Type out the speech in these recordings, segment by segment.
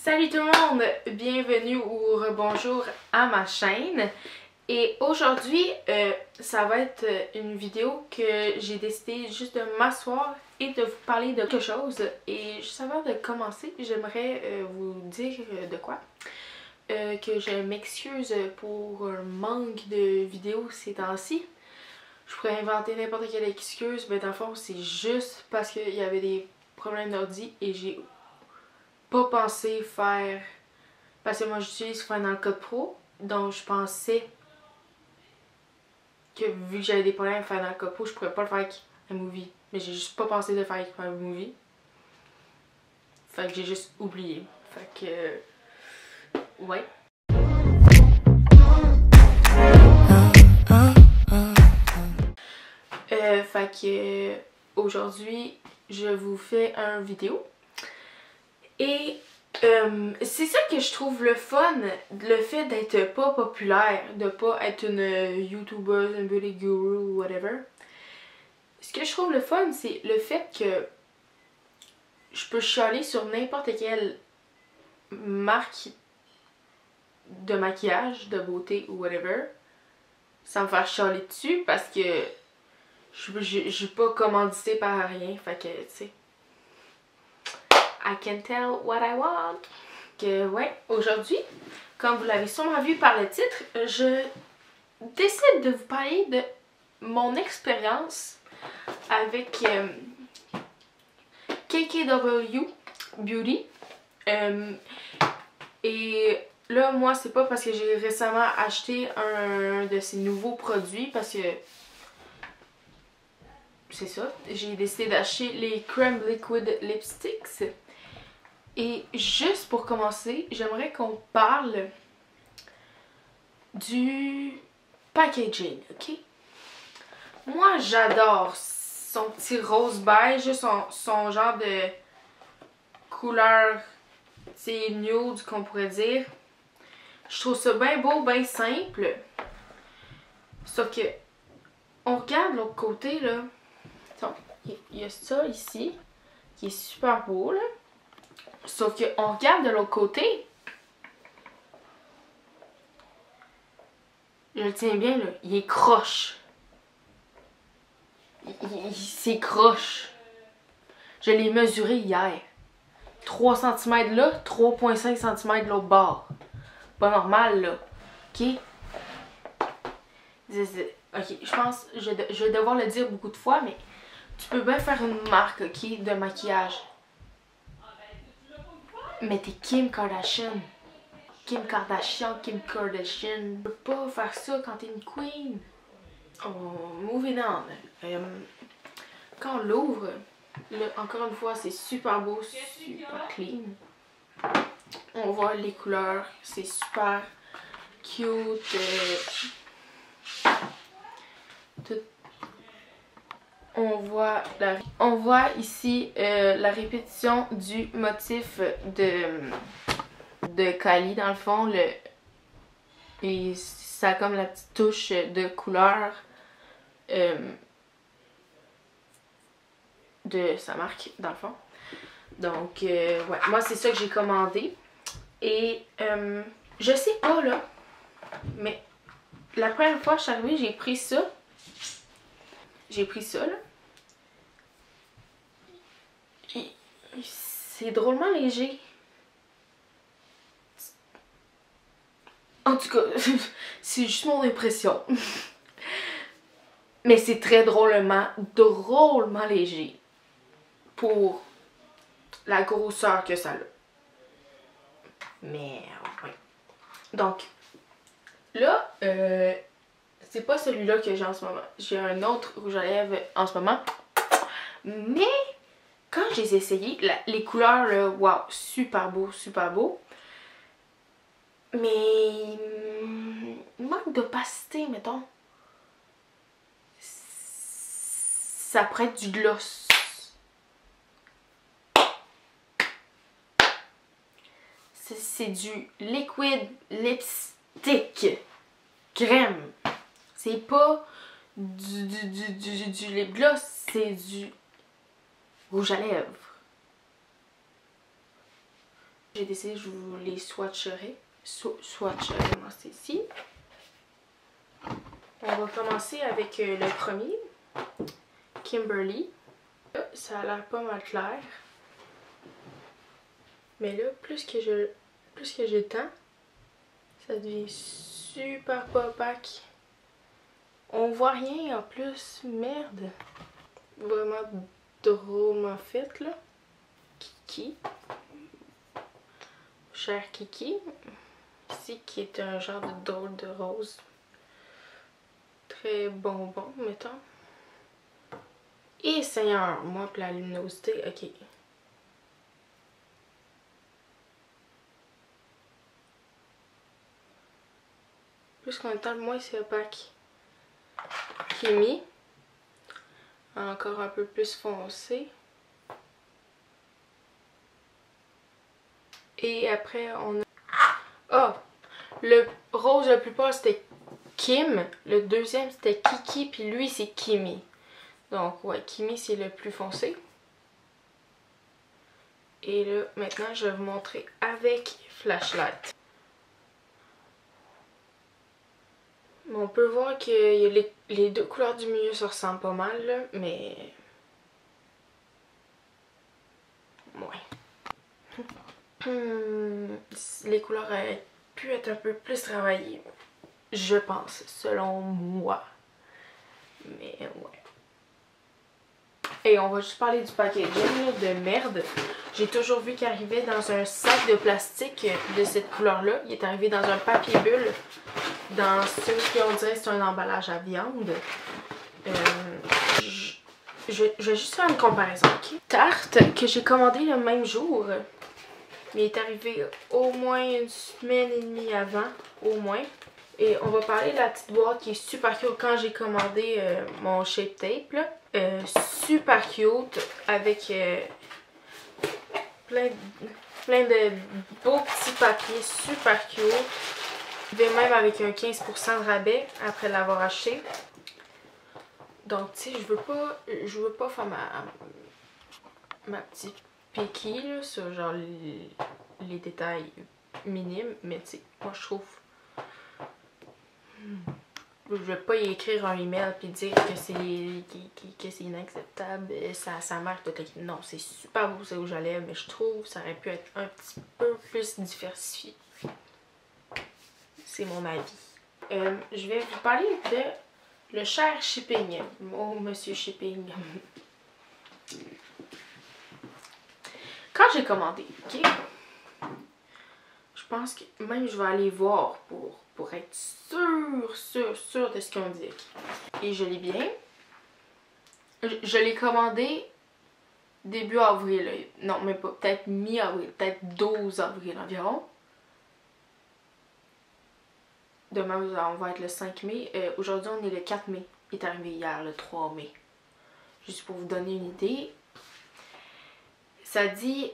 Salut tout le monde! Bienvenue ou rebonjour à ma chaîne. Et aujourd'hui, ça va être une vidéo que j'ai décidé juste de m'asseoir et de vous parler de quelque chose. Et juste avant de commencer, j'aimerais vous dire de quoi. Que je m'excuse pour un manque de vidéos ces temps-ci. Je pourrais inventer n'importe quelle excuse, mais dans le fond, c'est juste parce qu'il y avait des problèmes d'ordi et j'ai pas pensé faire, parce que moi j'utilise Final Cut Pro, donc je pensais que vu que j'avais des problèmes avec Final Cut Pro, je pourrais pas le faire avec iMovie, mais j'ai juste pas pensé de le faire avec iMovie, fait que j'ai juste oublié, fait que ouais. Fait que aujourd'hui je vous fais une vidéo et c'est ça que je trouve le fun, le fait d'être pas populaire, de pas être une youtubeuse, une beauty guru ou whatever. Ce que je trouve le fun, c'est le fait que je peux chialer sur n'importe quelle marque de maquillage, de beauté ou whatever, sans me faire chialer dessus parce que je suis pas commanditée par rien, fait que tu sais, I can tell what I want. Que ouais, aujourd'hui, comme vous l'avez sûrement vu par le titre, je décide de vous parler de mon expérience avec KKW Beauty. Et là, moi, c'est pas parce que j'ai récemment acheté un de ces nouveaux produits, parce que c'est ça, j'ai décidé d'acheter les Creme Liquid Lipsticks. Et juste pour commencer, j'aimerais qu'on parle du packaging, ok? Moi, j'adore son petit rose beige, son genre de couleur, c'est nude qu'on pourrait dire. Je trouve ça bien beau, bien simple. Sauf que, on regarde l'autre côté, là. Il y a ça ici, qui est super beau, là. Sauf que, on regarde de l'autre côté. Je le tiens bien, là. Il est croche. C'est croche. Je l'ai mesuré hier. 3 cm là, 3,5 cm de l'autre bord. Pas normal, là. Ok? Ok, je pense, je vais devoir le dire beaucoup de fois, mais tu peux bien faire une marque, ok, de maquillage. Mais t'es Kim Kardashian. Kim Kardashian. Tu peux pas faire ça quand t'es une queen. Oh, moving on. Quand on l'ouvre, encore une fois, c'est super beau, super clean. On voit les couleurs, c'est super cute. On voit ici la répétition du motif de Kylie dans le fond. Et ça a comme la petite touche de couleur de sa marque dans le fond. Donc ouais, moi c'est ça que j'ai commandé. Et je sais pas là, mais la première fois que je suis arrivée, j'ai pris ça. J'ai pris ça là. C'est drôlement léger. En tout cas, c'est juste mon impression. Mais c'est très drôlement léger pour la grosseur que ça a. Mais ouais. Donc, là, c'est pas celui-là que j'ai en ce moment. J'ai un autre rouge à lèvres en ce moment. Mais quand j'ai essayé, les couleurs, là, wow, super beau, super beau. Mais manque d'opacité, mettons. Ça prête du gloss. C'est du liquid lipstick crème. C'est pas du lip gloss, c'est du rouge à lèvres. J'ai décidé que je vous les swatcherai. Moi, c'est ici. On va commencer avec le premier, Kimberly. Là, ça a l'air pas mal clair. Mais là, plus que j'étends, ça devient super pas opaque. On voit rien en plus, merde. Vraiment drôlement fait là. Kiki. Cher Kiki. Ici qui est un genre de drôle de rose. Très bonbon, mettons. Et Seigneur, moi pour la luminosité, ok. Plus qu'on étend, moins c'est opaque. Kimi. Encore un peu plus foncé. Et après, on a... Ah! Le rose le plus pâle, c'était Kim. Le deuxième, c'était Kiki. Puis lui, c'est Kimi. Donc, ouais, Kimi, c'est le plus foncé. Et là, maintenant, je vais vous montrer avec flashlight. On peut voir que les deux couleurs du milieu se ressemblent pas mal, là, mais... Ouais. Les couleurs auraient pu être un peu plus travaillées, je pense, selon moi. Mais ouais. Et on va juste parler du packaging de merde. J'ai toujours vu qu'il arrivait dans un sac de plastique de cette couleur-là. Il est arrivé dans un papier bulle. Dans ce qu'on dirait c'est un emballage à viande. Je vais juste faire une comparaison. Okay? Tarte que j'ai commandé le même jour. Il est arrivé au moins une semaine et demie avant. Au moins. Et on va parler de la petite boîte qui est super cute quand j'ai commandé mon Shape Tape. Là. Super cute avec plein de beaux petits papiers super cute. Je vais même avec un 15% de rabais après l'avoir acheté. Donc tu sais, je veux pas faire ma petite picky là, sur genre les détails minimes, mais tu sais, moi je trouve... Je vais pas y écrire un email puis dire que c'est inacceptable, ça marche, tout. Non, c'est super beau c'est où j'allais, mais je trouve que ça aurait pu être un petit peu plus diversifié. C'est mon avis. Je vais vous parler de le cher shipping. Oh, monsieur shipping. Quand j'ai commandé, ok? Je pense que même je vais aller voir pour être sûre de ce qu'on dit. Et je l'ai bien. Je l'ai commandé début avril. Non, même pas. Peut-être mi-avril. Peut-être 12 avril environ. Demain, on va être le 5 mai. Aujourd'hui, on est le 4 mai. Il est arrivé hier, le 3 mai. Juste pour vous donner une idée. Ça dit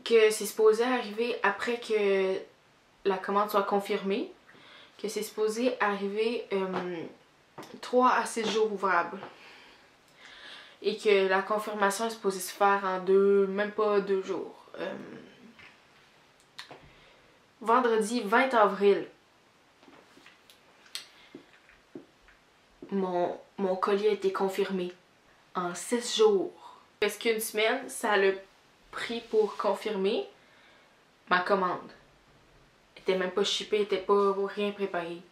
que c'est supposé arriver après que la commande soit confirmée. Que c'est supposé arriver 3 à 6 jours ouvrables. Et que la confirmation est supposée se faire en même pas 2 jours. Vendredi 20 avril. Mon colis a été confirmé en 6 jours. Presque une semaine, ça a pris pour confirmer ma commande. Elle était même pas shippée, elle était pas rien préparé.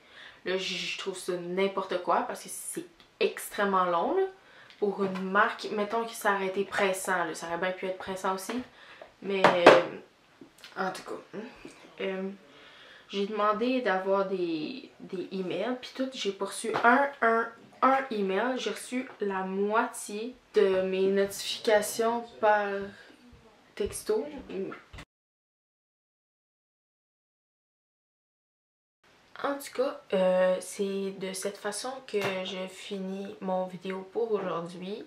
Là, je trouve ça n'importe quoi parce que c'est extrêmement long. Là. Pour une marque, mettons que ça aurait été pressant. Là. Ça aurait bien pu être pressant aussi. Mais en tout cas, j'ai demandé d'avoir des emails. Puis tout, j'ai reçu un email. J'ai reçu la moitié de mes notifications par texto. En tout cas, c'est de cette façon que je finis mon vidéo pour aujourd'hui.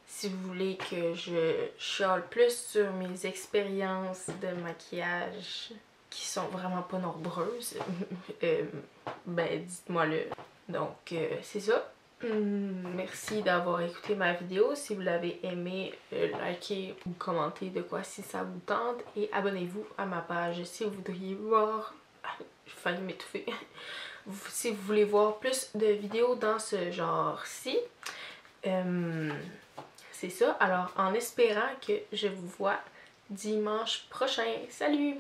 Si vous voulez que je chiale plus sur mes expériences de maquillage qui sont vraiment pas nombreuses, ben dites-moi-le. Donc, c'est ça. Merci d'avoir écouté ma vidéo. Si vous l'avez aimé, likez ou commentez de quoi si ça vous tente. Et abonnez-vous à ma page si vous voudriez voir... J'ai failli m'étouffer. Si vous voulez voir plus de vidéos dans ce genre-ci. C'est ça. Alors, en espérant que je vous vois dimanche prochain. Salut!